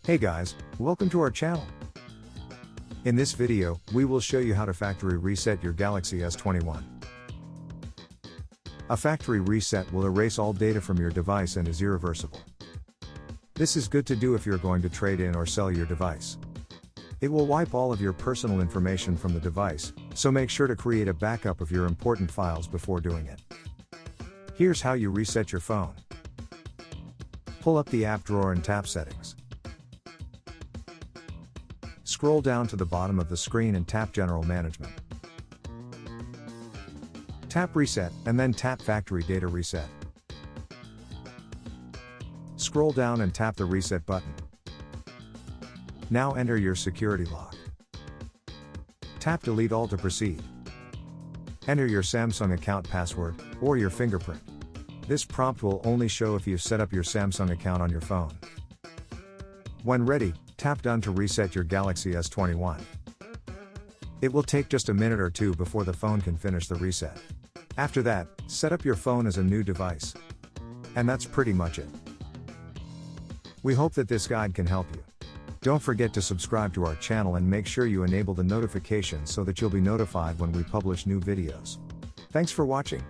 Hey guys, welcome to our channel. In this video, we will show you how to factory reset your Galaxy S21. A factory reset will erase all data from your device and is irreversible. This is good to do if you're going to trade in or sell your device. It will wipe all of your personal information from the device, so make sure to create a backup of your important files before doing it. Here's how you reset your phone. Pull up the app drawer and tap Settings. Scroll down to the bottom of the screen and tap General Management. Tap Reset, and then tap Factory Data Reset. Scroll down and tap the Reset button. Now enter your security lock. Tap Delete All to proceed. Enter your Samsung account password, or your fingerprint. This prompt will only show if you've set up your Samsung account on your phone. When ready, tap Done to reset your Galaxy S21. It will take just a minute or two before the phone can finish the reset. After that, set up your phone as a new device. And that's pretty much it. We hope that this guide can help you. Don't forget to subscribe to our channel and make sure you enable the notifications so that you'll be notified when we publish new videos. Thanks for watching.